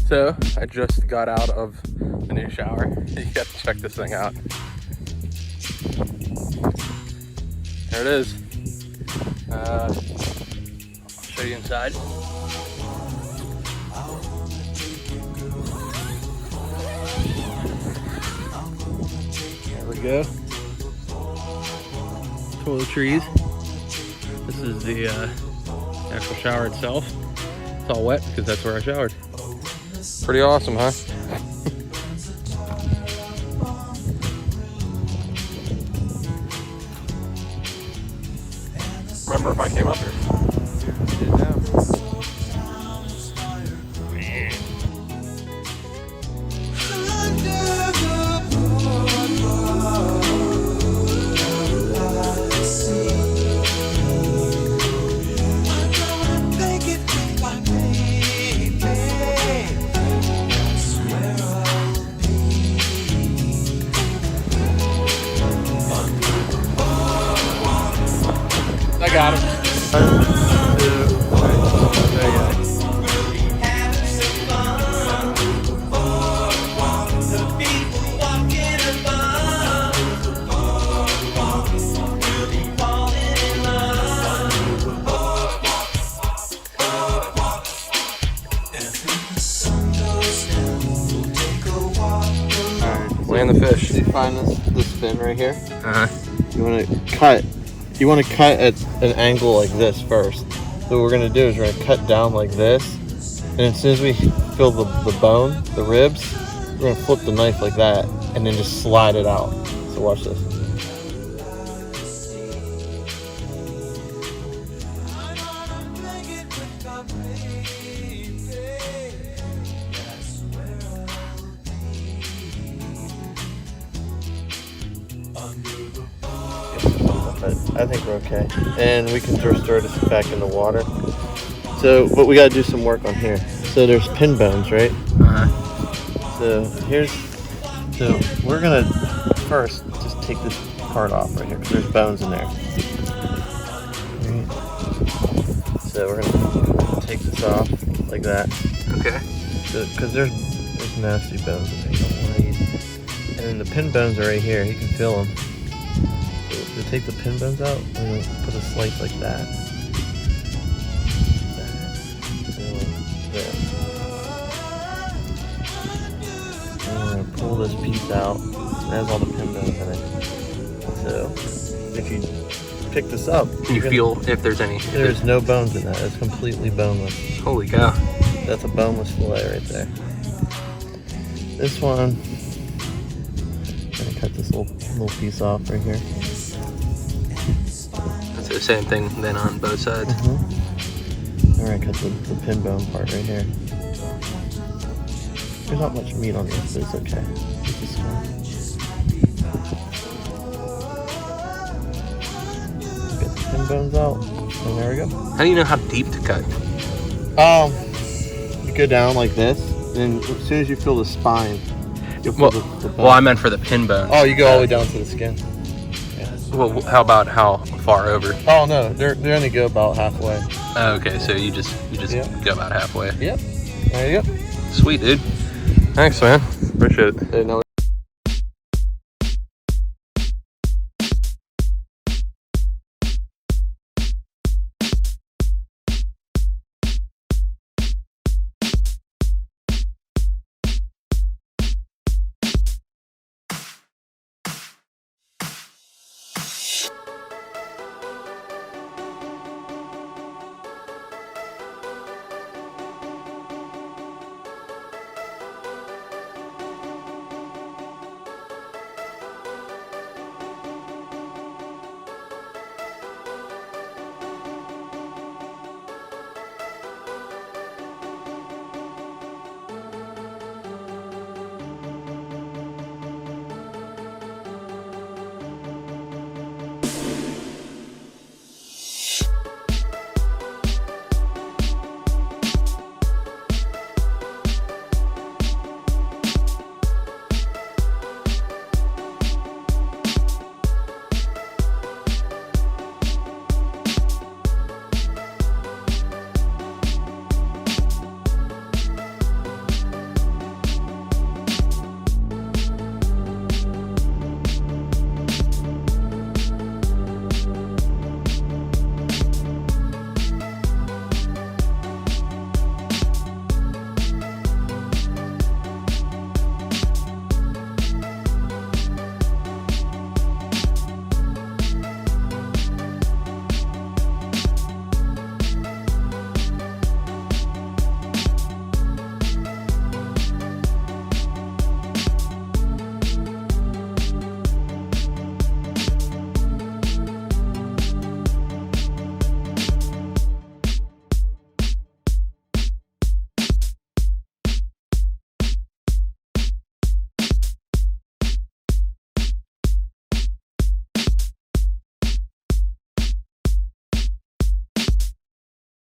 So I just got out of the new shower. You got to check this thing out. There it is. I'll show you inside. There we go. Toiletries. This is the actual shower itself. It's all wet because that's where I showered. Pretty awesome, huh? Remember if I came up here? I got him. 1, 2, 3. There you go. Alright, land the fish. You find this fin right here? Uh-huh. You want to cut. You want to cut at an angle like this first. So what we're going to do is we're going to cut down like this. And as soon as we feel the bone, the ribs, we're going to flip the knife like that and then just slide it out. So watch this. I think we're okay. And we can just throw this back in the water. So, but we gotta do some work on here. So there's pin bones, right? Uh-huh. So we're gonna first just take this part off right here, because there's bones in there. Right. So we're gonna take this off like that. Okay. Because there's nasty bones in there, you don't want to eat. And then the pin bones are right here, you can feel them. So take the pin bones out and then put a slice like that. And we're going to pull this piece out. It has all the pin bones in it. So if you pick this up, Can you feel if there's any? There's no bones in that. It's completely boneless. Holy cow. That's a boneless fillet right there. This one, I'm going to cut this little piece off right here. That's the same thing then on both sides. Mm-hmm. I'm going to cut the pin bone part right here. There's not much meat on this, but it's okay. It's just fine. Get the pin bones out, and there we go. How do you know how deep to cut? You go down like this, and as soon as you feel the spine, you'll feel the bone. Well, I meant for the pin bone. Oh, you go all the way down to the skin. Yeah. Well, how about how far over? Oh no, they only go about halfway. Oh, okay, so you just Yeah. go about halfway. Yep. There you go. Sweet, dude. Thanks, man. Appreciate it. Hey, no